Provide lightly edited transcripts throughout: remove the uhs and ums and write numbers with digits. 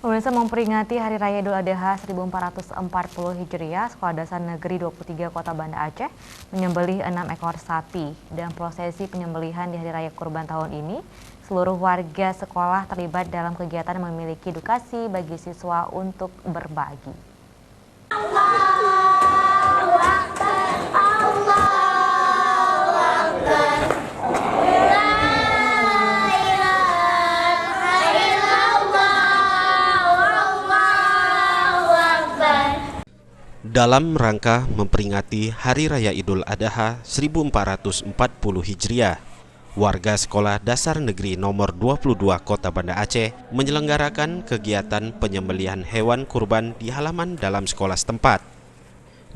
Pemirsa, memperingati Hari Raya Idul Adha 1440 Hijriah, Sekolah Dasar Negeri 23 Kota Banda Aceh menyembelih 6 ekor sapi. Dan prosesi penyembelihan di Hari Raya Kurban tahun ini, seluruh warga sekolah terlibat dalam kegiatan memiliki edukasi bagi siswa untuk berbagi. Dalam rangka memperingati Hari Raya Idul Adha 1440 Hijriah, warga Sekolah Dasar Negeri nomor 22 Kota Banda Aceh menyelenggarakan kegiatan penyembelihan hewan kurban di halaman dalam sekolah setempat.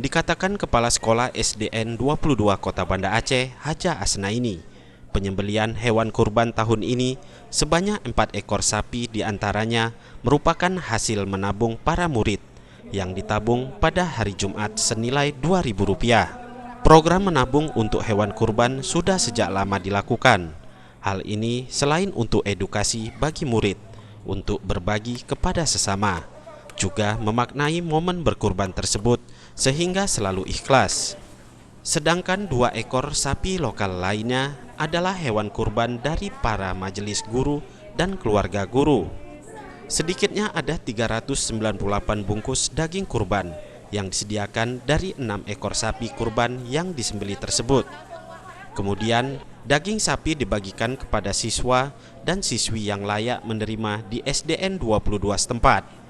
Dikatakan Kepala Sekolah SDN 22 Kota Banda Aceh, Haja Asnaini, penyembelihan hewan kurban tahun ini sebanyak 4 ekor sapi diantaranya merupakan hasil menabung para murid yang ditabung pada hari Jumat senilai Rp2.000. Program menabung untuk hewan kurban sudah sejak lama dilakukan. Hal ini selain untuk edukasi bagi murid, untuk berbagi kepada sesama, juga memaknai momen berkurban tersebut sehingga selalu ikhlas. Sedangkan 2 ekor sapi lokal lainnya adalah hewan kurban dari para majelis guru dan keluarga guru. Sedikitnya ada 398 bungkus daging kurban yang disediakan dari 6 ekor sapi kurban yang disembelih tersebut. Kemudian, daging sapi dibagikan kepada siswa dan siswi yang layak menerima di SDN 22 setempat.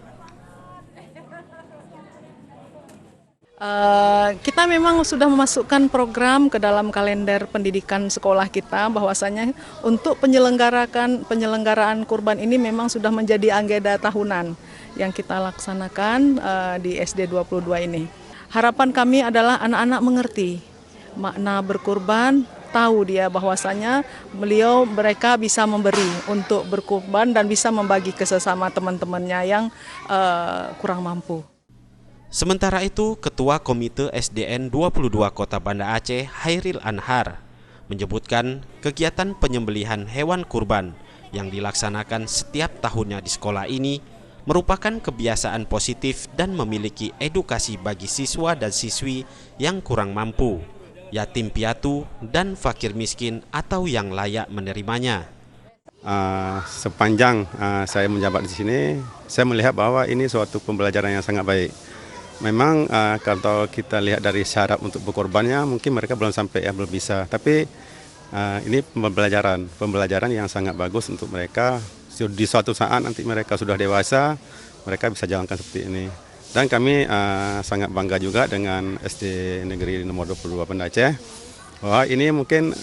Kita memang sudah memasukkan program ke dalam kalender pendidikan sekolah kita, bahwasanya untuk penyelenggaraan kurban ini memang sudah menjadi agenda tahunan yang kita laksanakan di SD 22 ini. Harapan kami adalah anak-anak mengerti makna berkurban, tahu dia bahwasanya mereka bisa memberi untuk berkurban dan bisa membagi ke sesama teman-temannya yang kurang mampu. Sementara itu, Ketua Komite SDN 22 Kota Banda Aceh, Hairil Anhar, menyebutkan kegiatan penyembelihan hewan kurban yang dilaksanakan setiap tahunnya di sekolah ini merupakan kebiasaan positif dan memiliki edukasi bagi siswa dan siswi yang kurang mampu, yatim piatu, dan fakir miskin atau yang layak menerimanya. Sepanjang saya menjabat di sini, saya melihat bahwa ini suatu pembelajaran yang sangat baik. Memang kalau kita lihat dari syarat untuk berkorbannya, mungkin mereka belum sampai belum bisa. Tapi ini pembelajaran yang sangat bagus untuk mereka. Di suatu saat nanti mereka sudah dewasa, mereka bisa jalankan seperti ini. Dan kami sangat bangga juga dengan SD Negeri nomor 22 Banda Aceh, bahwa ini mungkin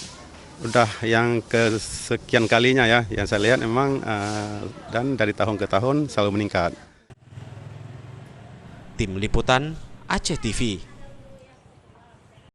udah yang kesekian kalinya ya, yang saya lihat memang dan dari tahun ke tahun selalu meningkat. Tim Liputan Aceh TV.